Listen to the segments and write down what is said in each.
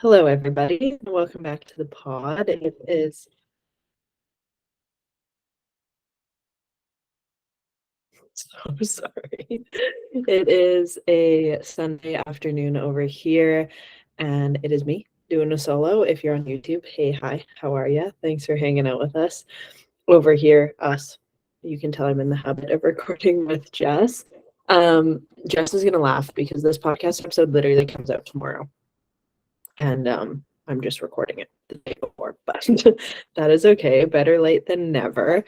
Hello, everybody, and welcome back to the pod. It is so sorry. It is a Sunday afternoon over here, and it is me doing a solo. If you're on YouTube, hey, hi, how are you? Thanks for hanging out with us. Over here, us. You can tell I'm in the habit of recording with Jess. Jess is gonna laugh because this podcast episode literally comes out tomorrow. And I'm just recording it the day before, but that is okay. Better late than never.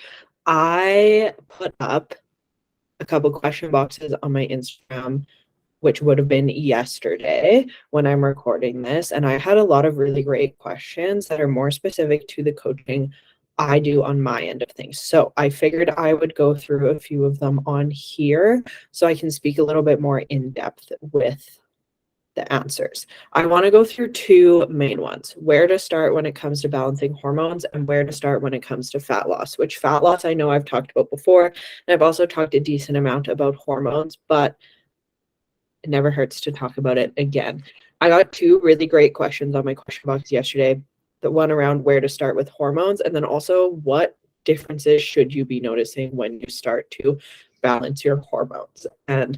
I put up a couple question boxes on my Instagram, which would have been yesterday when I'm recording this. And I had a lot of really great questions that are more specific to the coaching I do on my end of things. So I figured I would go through a few of them on here so I can speak a little bit more in depth with the answers. I want to go through two main ones: where to start when it comes to balancing hormones and where to start when it comes to fat loss, which fat loss I know I've talked about before. And I've also talked a decent amount about hormones, but it never hurts to talk about it again. I got two really great questions on my question box yesterday. The one around where to start with hormones, and then also what differences should you be noticing when you start to balance your hormones. And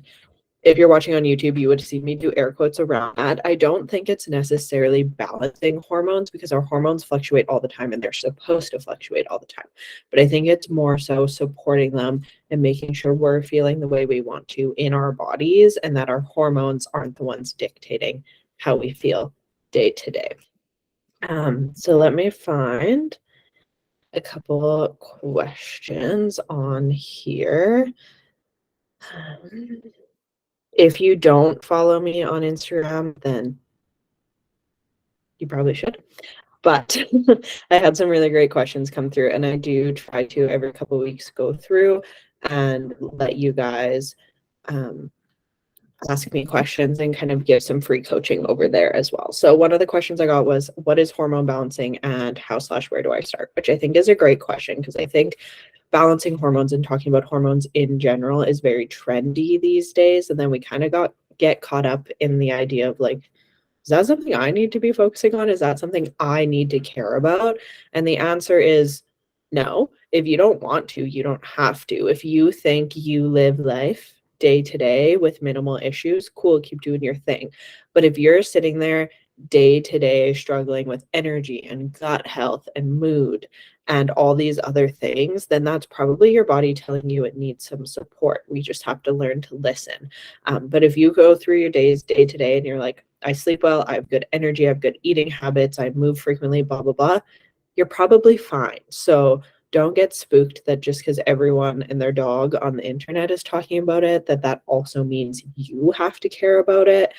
if you're watching on YouTube, you would see me do air quotes around that. I don't think it's necessarily balancing hormones because our hormones fluctuate all the time and they're supposed to fluctuate all the time. But I think it's more so supporting them and making sure we're feeling the way we want to in our bodies and that our hormones aren't the ones dictating how we feel day to day. So let me find a couple questions on here. If you don't follow me on Instagram, then you probably should. But I had some really great questions come through, and I do try to every couple of weeks go through and let you guys ask me questions and kind of give some free coaching over there as well. So one of the questions I got was, what is hormone balancing and how/where do I start? Which I think is a great question because I think balancing hormones and talking about hormones in general is very trendy these days. And then we kind of get caught up in the idea of like, is that something I need to be focusing on? Is that something I need to care about? And the answer is no. If you don't want to, you don't have to. If you think you live life day to day with minimal issues, cool, keep doing your thing. But if you're sitting there day to day struggling with energy and gut health and mood and all these other things, then that's probably your body telling you it needs some support. We just have to learn to listen. But if you go through your days day to day and you're like, I sleep well, I have good energy, I have good eating habits, I move frequently, blah, blah, blah, you're probably fine. So don't get spooked that just because everyone and their dog on the internet is talking about it, that also means you have to care about it.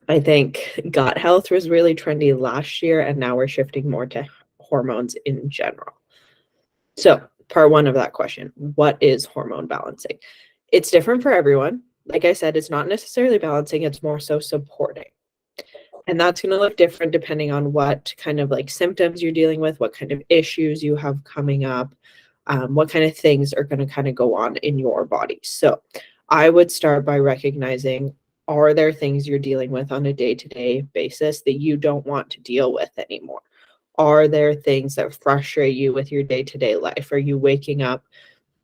I think gut health was really trendy last year, and now we're shifting more to hormones in general. So part one of that question, what is hormone balancing? It's different for everyone. Like I said, it's not necessarily balancing, it's more so supporting. And that's going to look different depending on what kind of like symptoms you're dealing with, what kind of issues you have coming up, what kind of things are going to kind of go on in your body. So I would start by recognizing, are there things you're dealing with on a day-to-day basis that you don't want to deal with anymore? Are there things that frustrate you with your day-to-day life? Are you waking up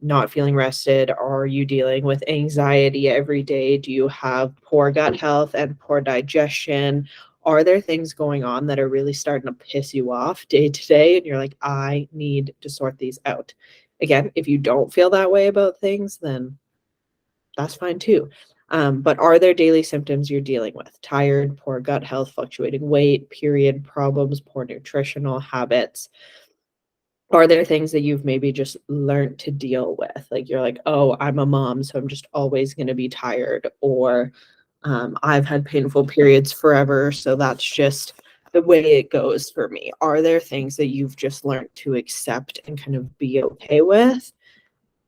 not feeling rested? Are you dealing with anxiety every day? Do you have poor gut health and poor digestion? Are there things going on that are really starting to piss you off day to day? And you're like, I need to sort these out. Again, if you don't feel that way about things, then that's fine too. But are there daily symptoms you're dealing with? Tired, poor gut health, fluctuating weight, period problems, poor nutritional habits? Are there things that you've maybe just learned to deal with? Like you're like, oh, I'm a mom, so I'm just always going to be tired. Or I've had painful periods forever, so that's just the way it goes for me. Are there things that you've just learned to accept and kind of be okay with?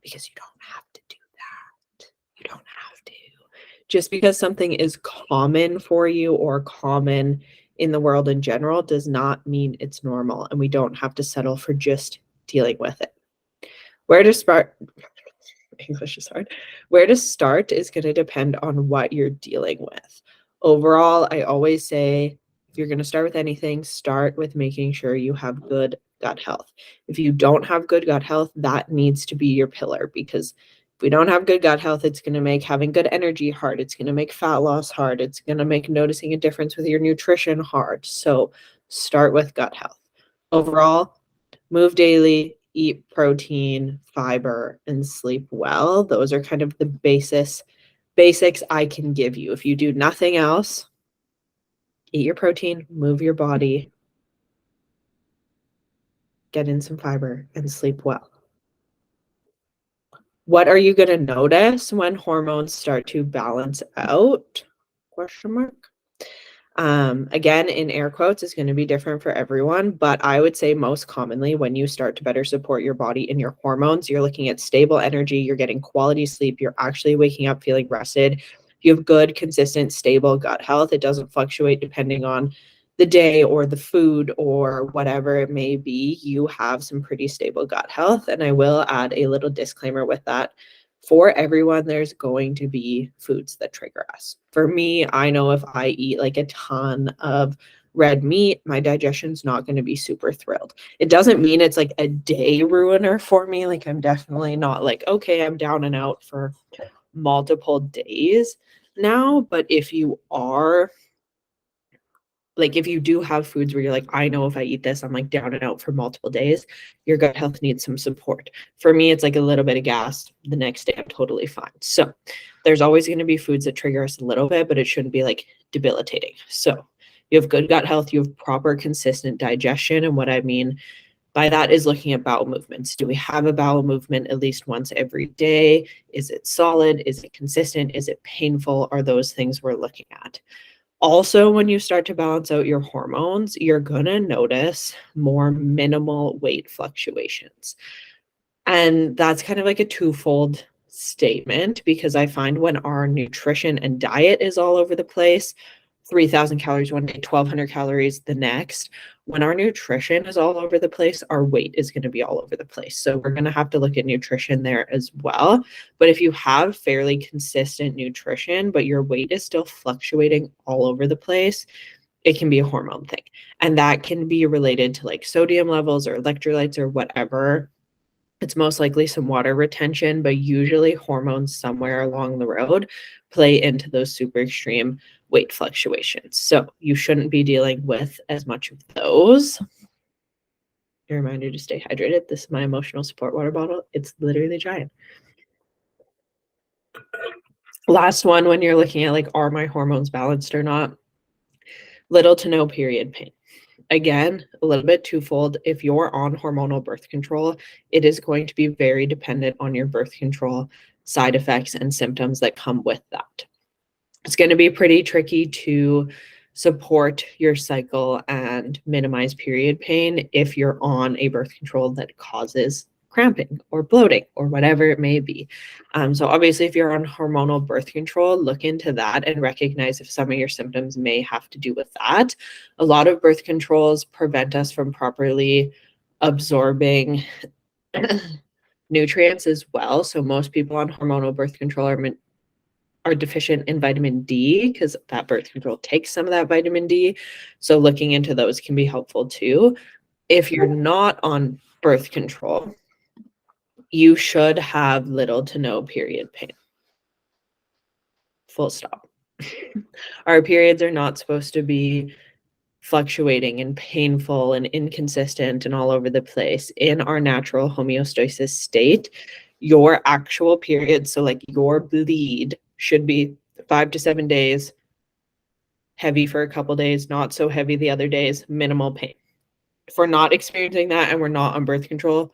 Because you don't have to do that. You don't have to. Just because something is common for you or common in the world in general does not mean it's normal, and we don't have to settle for just dealing with it. Where to start? English is hard. Where to start is going to depend on what you're dealing with. Overall, I always say, if you're going to start with anything, start with making sure you have good gut health. If you don't have good gut health, that needs to be your pillar, because if we don't have good gut health, it's going to make having good energy hard. It's going to make fat loss hard. It's going to make noticing a difference with your nutrition hard. So start with gut health. Overall, move daily, eat protein, fiber, and sleep well. Those are kind of the basics I can give you. If you do nothing else, eat your protein, move your body, get in some fiber, and sleep well. What are you going to notice when hormones start to balance out? Question mark. Again, in air quotes, it's going to be different for everyone, but I would say most commonly when you start to better support your body and your hormones, you're looking at stable energy, you're getting quality sleep, you're actually waking up feeling rested. You have good, consistent, stable gut health. It doesn't fluctuate depending on the day or the food or whatever it may be. You have some pretty stable gut health. And I will add a little disclaimer with that. For everyone, there's going to be foods that trigger us. For me, I know if I eat like a ton of red meat, my digestion's not going to be super thrilled. It doesn't mean it's like a day ruiner for me. Like, I'm definitely not like, okay, I'm down and out for multiple days now. But if you are, like, if you do have foods where you're like, I know if I eat this, I'm like down and out for multiple days, your gut health needs some support. For me, it's like a little bit of gas. The next day, I'm totally fine. So there's always going to be foods that trigger us a little bit, but it shouldn't be like debilitating. So you have good gut health, you have proper, consistent digestion. And what I mean by that is looking at bowel movements. Do we have a bowel movement at least once every day? Is it solid? Is it consistent? Is it painful? Are those things we're looking at? Also, when you start to balance out your hormones, you're going to notice more minimal weight fluctuations. And that's kind of like a twofold statement, because I find when our nutrition and diet is all over the place, 3,000 calories one day, 1,200 calories the next. When our nutrition is all over the place, our weight is going to be all over the place. So we're going to have to look at nutrition there as well. But if you have fairly consistent nutrition, but your weight is still fluctuating all over the place, it can be a hormone thing. And that can be related to like sodium levels or electrolytes or whatever. It's most likely some water retention, but usually hormones somewhere along the road play into those super extreme weight fluctuations. So you shouldn't be dealing with as much of those. A reminder to stay hydrated. This is my emotional support water bottle. It's literally giant. Last one, when you're looking at like, are my hormones balanced or not? Little to no period pain. Again, a little bit twofold. If you're on hormonal birth control, it is going to be very dependent on your birth control side effects and symptoms that come with that. It's going to be pretty tricky to support your cycle and minimize period pain if you're on a birth control that causes cramping or bloating or whatever it may be. So obviously, if you're on hormonal birth control, look into that and recognize if some of your symptoms may have to do with that. A lot of birth controls prevent us from properly absorbing nutrients as well. So most people on hormonal birth control are deficient in vitamin D, because that birth control takes some of that vitamin D. So looking into those can be helpful too. If you're not on birth control, you should have little to no period pain. Full stop. Our periods are not supposed to be fluctuating and painful and inconsistent and all over the place. In our natural homeostasis state, your actual period, so like your bleed, should be 5 to 7 days, heavy for a couple days, not so heavy the other days, minimal pain. If we're not experiencing that and we're not on birth control,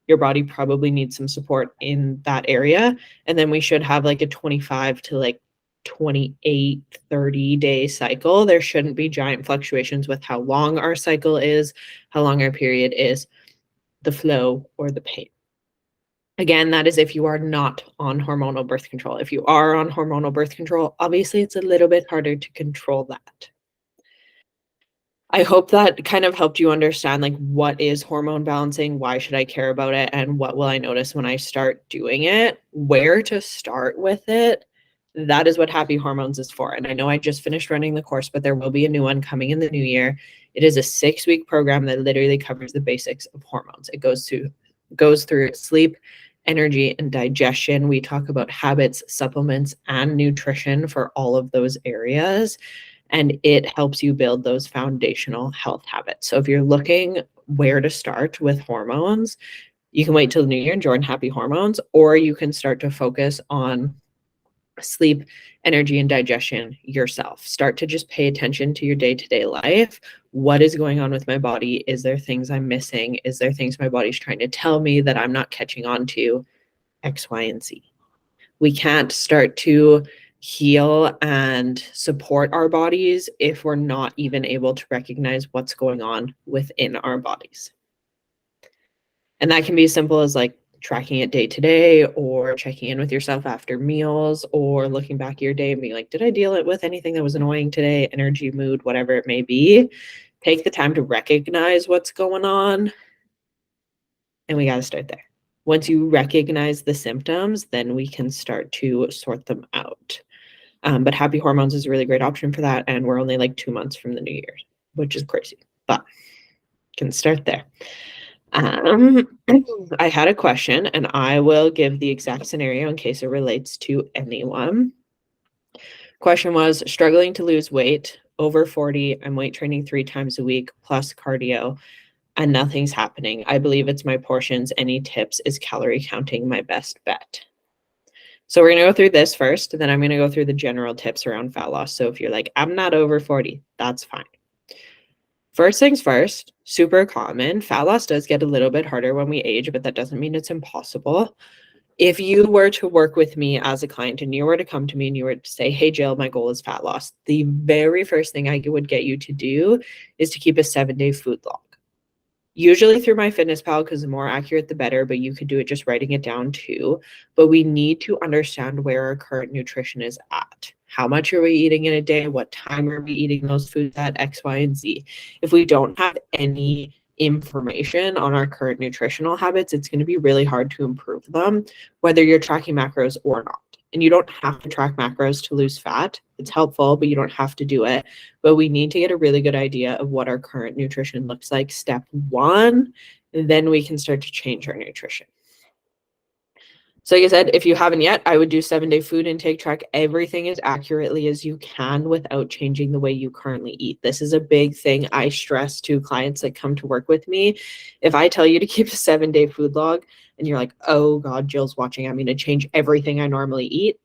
your body probably needs some support in that area. And then we should have like a 25 to like 28, 30-day cycle. There shouldn't be giant fluctuations with how long our cycle is, how long our period is, the flow, or the pain. Again, that is if you are not on hormonal birth control. If you are on hormonal birth control, obviously it's a little bit harder to control that. I hope that kind of helped you understand like what is hormone balancing, why should I care about it, and what will I notice when I start doing it, where to start with it. That is what Happy Hormones is for. And I know I just finished running the course, but there will be a new one coming in the new year. It is a 6-week program that literally covers the basics of hormones. It goes through sleep, energy, and digestion. We talk about habits, supplements, and nutrition for all of those areas. And it helps you build those foundational health habits. So if you're looking where to start with hormones, you can wait till the new year and join Happy Hormones, or you can start to focus on sleep, energy, and digestion yourself. Start to just pay attention to your day-to-day life. What is going on with my body? Is there things I'm missing? Is there things my body's trying to tell me that I'm not catching on to? X, Y, and Z. We can't start to heal and support our bodies if we're not even able to recognize what's going on within our bodies. And that can be as simple as like tracking it day to day, or checking in with yourself after meals, or looking back at your day and being like, did I deal with anything that was annoying today? Energy, mood, whatever it may be. Take the time to recognize what's going on. And we got to start there. Once you recognize the symptoms, then we can start to sort them out. But Happy Hormones is a really great option for that. And we're only like 2 months from the new year, which is crazy, but can start there. I had a question, and I will give the exact scenario in case it relates to anyone. Question was, struggling to lose weight, over 40, I'm weight training 3 times a week plus cardio, and nothing's happening. I believe it's my portions. Any tips? Is calorie counting my best bet? So we're going to go through this first, then I'm going to go through the general tips around fat loss. So if you're like, I'm not over 40, that's fine. First things first, super common. Fat loss does get a little bit harder when we age, but that doesn't mean it's impossible. If you were to work with me as a client and you were to come to me and you were to say, hey, Jill, my goal is fat loss, the very first thing I would get you to do is to keep a 7-day food log. Usually through MyFitnessPal, because the more accurate, the better, but you could do it just writing it down too. But we need to understand where our current nutrition is at. How much are we eating in a day? What time are we eating those foods at? X, Y, and Z. If we don't have any information on our current nutritional habits, it's going to be really hard to improve them, whether you're tracking macros or not. And you don't have to track macros to lose fat. It's helpful, but you don't have to do it. But we need to get a really good idea of what our current nutrition looks like. Step 1, and then we can start to change our nutrition. So like I said, if you haven't yet, I would do 7-day food intake, track everything as accurately as you can without changing the way you currently eat. This is a big thing I stress to clients that come to work with me. If I tell you to keep a 7-day food log and you're like, oh God, Jill's watching, I'm going to change everything I normally eat,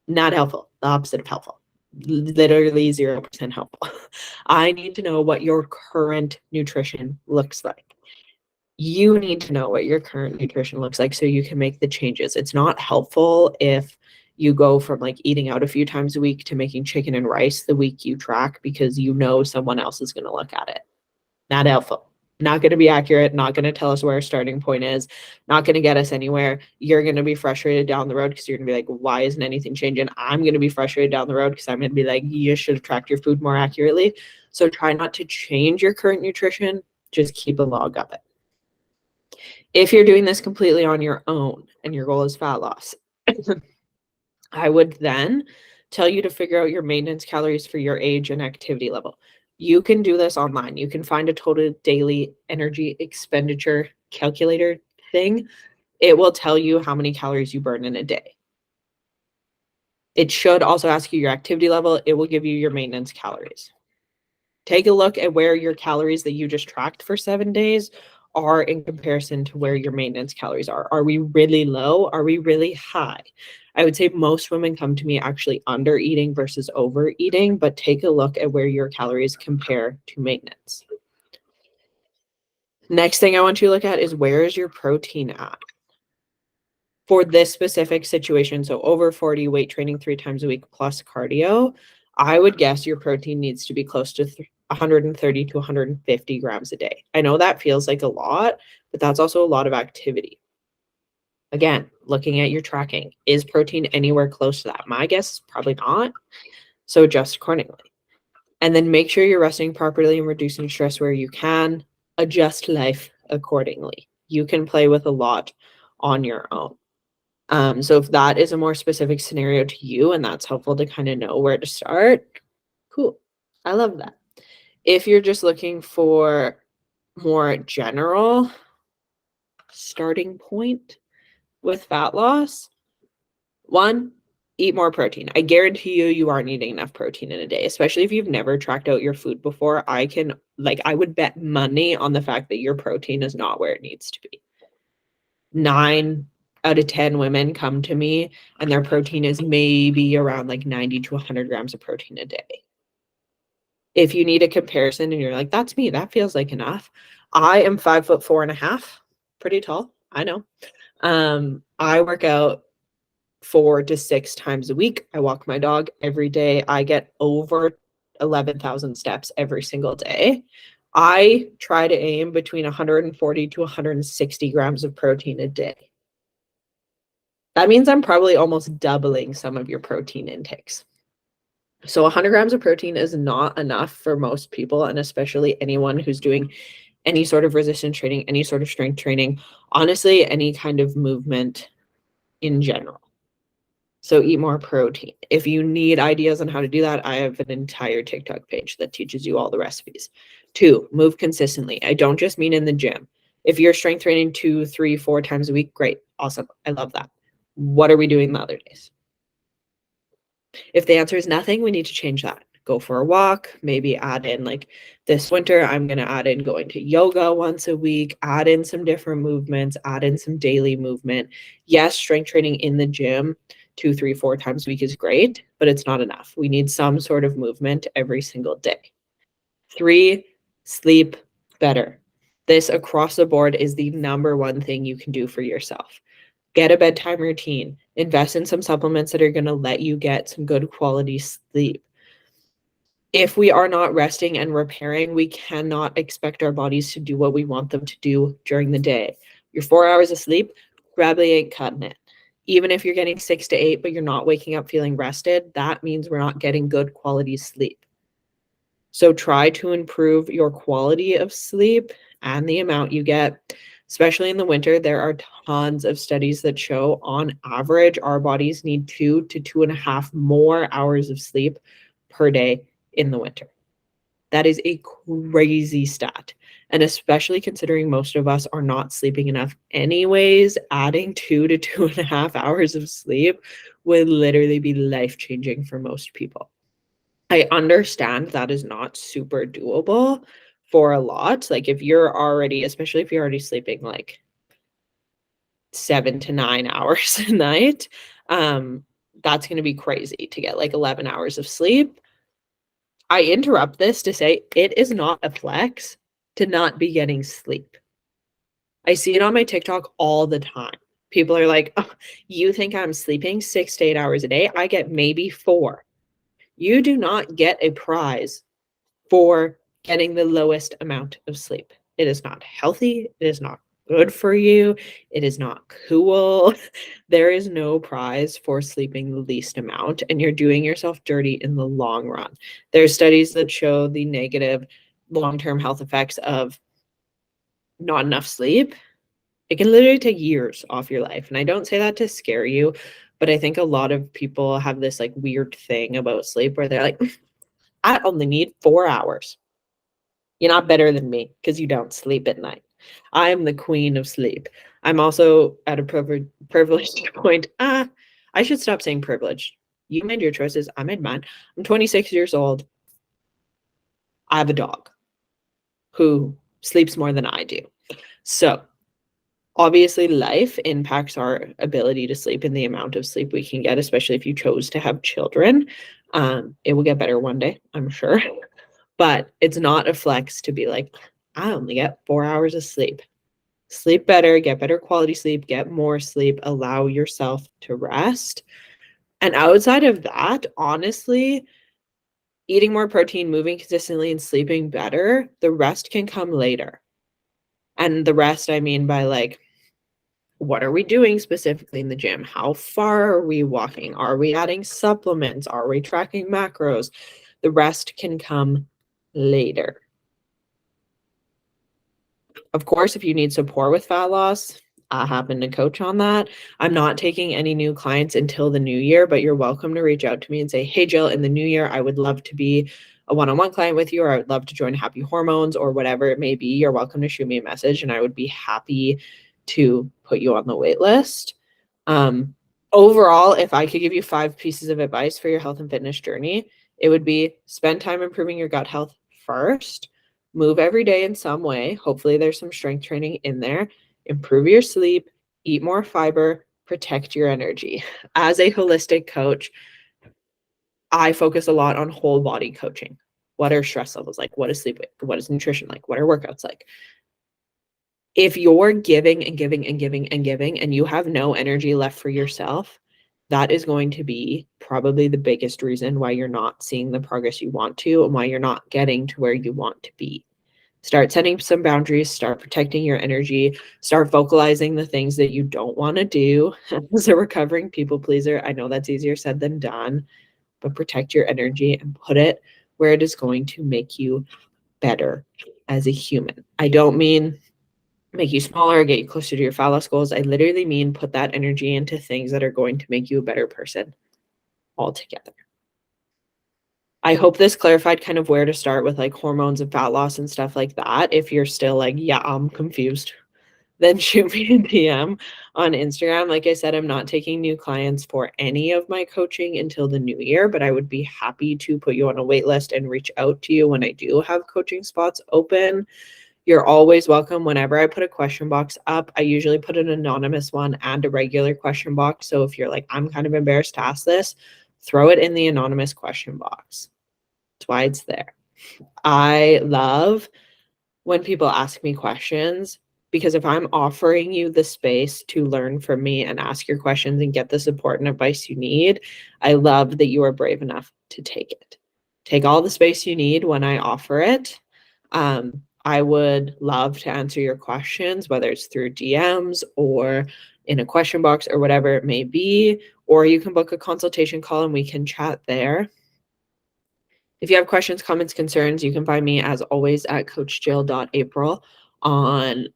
not helpful. The opposite of helpful. Literally 0% helpful. I need to know what your current nutrition looks like. You need to know what your current nutrition looks like so you can make the changes. It's not helpful if you go from like eating out a few times a week to making chicken and rice the week you track because you know someone else is going to look at it. Not helpful. Not going to be accurate, not going to tell us where our starting point is, not going to get us anywhere. You're going to be frustrated down the road because you're going to be like, why isn't anything changing? I'm going to be frustrated down the road because I'm going to be like, you should have tracked your food more accurately. So try not to change your current nutrition. Just keep a log of it. If you're doing this completely on your own and your goal is fat loss, I would then tell you to figure out your maintenance calories for your age and activity level. You can do this online. You can find a total daily energy expenditure calculator thing. It will tell you how many calories you burn in a day. It should also ask you your activity level. It will give you your maintenance calories. Take a look at where your calories that you just tracked for 7 days are in comparison to where your maintenance calories are. Are we really low? Are we really high? I would say most women come to me actually under eating versus overeating, but take a look at where your calories compare to maintenance. Next thing I want you to look at is where is your protein at? For this specific situation, so over 40, weight training 3 times a week plus cardio, I would guess your protein needs to be close to 130 to 150 grams a day. I know that feels like a lot, but that's also a lot of activity. Again, looking at your tracking, is protein anywhere close to that? My guess is probably not. So adjust accordingly. And then make sure you're resting properly and reducing stress where you can. Adjust life accordingly. You can play with a lot on your own. So if that is a more specific scenario to you and that's helpful to kind of know where to start, cool. I love that. If you're just looking for more general starting point with fat loss, one, eat more protein. I guarantee you aren't eating enough protein in a day, especially if you've never tracked out your food before. I would bet money on the fact that your protein is not where it needs to be. 9 out of 10 women come to me and their protein is maybe around like 90 to 100 grams of protein a day. If you need a comparison and you're like, that's me, that feels like enough. I am 5'4.5", pretty tall. I know. I work out 4 to 6 times a week. I walk my dog every day. I get over 11,000 steps every single day. I try to aim between 140 to 160 grams of protein a day. That means I'm probably almost doubling some of your protein intakes. So 100 grams of protein is not enough for most people, and especially anyone who's doing any sort of resistance training, any sort of strength training, honestly, any kind of movement in general. So eat more protein. If you need ideas on how to do that, I have an entire TikTok page that teaches you all the recipes. 2, move consistently. I don't just mean in the gym. If you're strength training 2, 3, 4 times a week, great, awesome. I love that. What are we doing the other days? If the answer is nothing, we need to change that. Go for a walk, maybe add in, like this winter, I'm going to add in going to yoga once a week, add in some different movements, add in some daily movement. Yes, strength training in the gym 2, 3, 4 times a week is great, but it's not enough. We need some sort of movement every single day. 3, sleep better. This across the board is the number one thing you can do for yourself. Get a bedtime routine. Invest in some supplements that are going to let you get some good quality sleep. If we are not resting and repairing, we cannot expect our bodies to do what we want them to do during the day. Your 4 hours of sleep probably ain't cutting it. Even if you're getting 6 to 8, but you're not waking up feeling rested, that means we're not getting good quality sleep. So try to improve your quality of sleep and the amount you get. Especially in the winter, there are tons of studies that show on average our bodies need 2 to 2.5 more hours of sleep per day in the winter. That is a crazy stat. And especially considering most of us are not sleeping enough anyways, adding 2 to 2.5 hours of sleep would literally be life-changing for most people. I understand that is not super doable for a lot. Like if you're already, especially if you're already sleeping like 7 to 9 hours a night, that's going to be crazy to get like 11 hours of sleep. I interrupt this to say it is not a flex to not be getting sleep. I see it on my TikTok all the time. People are like, oh, you think I'm sleeping 6 to 8 hours a day? I get maybe 4. You do not get a prize for getting the lowest amount of sleep. It is not healthy. It is not good for you. It is not cool. There is no prize for sleeping the least amount, and you're doing yourself dirty in the long run. There's studies that show the negative long-term health effects of not enough sleep. It can literally take years off your life. And I don't say that to scare you, but I think a lot of people have this like weird thing about sleep where they're like, I only need 4 hours. You're not better than me because you don't sleep at night. I'm the queen of sleep. I'm also at a privileged point. I should stop saying privileged. You made your choices. I made mine. I'm 26 years old. I have a dog who sleeps more than I do. So obviously life impacts our ability to sleep and the amount of sleep we can get, especially if you chose to have children. It will get better one day, I'm sure. But it's not a flex to be like, I only get 4 hours of sleep. Sleep better, get better quality sleep, get more sleep, allow yourself to rest. And outside of that, honestly, eating more protein, moving consistently, and sleeping better, the rest can come later. And the rest, I mean by like, what are we doing specifically in the gym? How far are we walking? Are we adding supplements? Are we tracking macros? The rest can come later. Of course, if you need support with fat loss, I happen to coach on that. I'm not taking any new clients until the new year, but you're welcome to reach out to me and say, hey, Jill, in the new year, I would love to be a one-on-one client with you, or I would love to join Happy Hormones, or whatever it may be. You're welcome to shoot me a message and I would be happy to put you on the wait list. Overall, if I could give you 5 pieces of advice for your health and fitness journey, it would be spend time improving your gut health first, move every day in some way. Hopefully there's some strength training in there, improve your sleep, eat more fiber, protect your energy. As a holistic coach, I focus a lot on whole body coaching. What are stress levels like? What is sleep like? What is nutrition like? What are workouts like? If you're giving and giving and giving and giving and you have no energy left for yourself, that is going to be probably the biggest reason why you're not seeing the progress you want to and why you're not getting to where you want to be. Start setting some boundaries, start protecting your energy, start vocalizing the things that you don't want to do. As a recovering people pleaser, I know that's easier said than done, but protect your energy and put it where it is going to make you better as a human. I don't mean make you smaller, get you closer to your fat loss goals. I literally mean put that energy into things that are going to make you a better person altogether. I hope this clarified kind of where to start with like hormones and fat loss and stuff like that. If you're still like, yeah, I'm confused, then shoot me a DM on Instagram. Like I said, I'm not taking new clients for any of my coaching until the new year, but I would be happy to put you on a wait list and reach out to you when I do have coaching spots open. You're always welcome. Whenever I put a question box up, I usually put an anonymous one and a regular question box. So if you're like, I'm kind of embarrassed to ask this, throw it in the anonymous question box. That's why it's there. I love when people ask me questions, because if I'm offering you the space to learn from me and ask your questions and get the support and advice you need, I love that you are brave enough to take it. Take all the space you need when I offer it. I would love to answer your questions, whether it's through DMs or in a question box or whatever it may be, or you can book a consultation call and we can chat there. If you have questions, comments, concerns, you can find me as always at coachjill.april on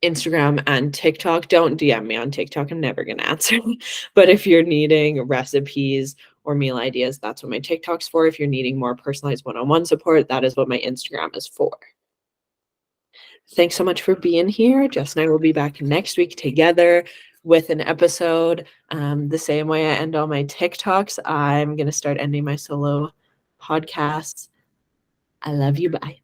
Instagram and TikTok. Don't DM me on TikTok. I'm never going to answer. But if you're needing recipes or meal ideas, that's what my TikTok's for. If you're needing more personalized one-on-one support, that is what my Instagram is for. Thanks so much for being here. Jess and I will be back next week together with an episode. The same way I end all my TikToks, I'm going to start ending my solo podcasts. I love you. Bye.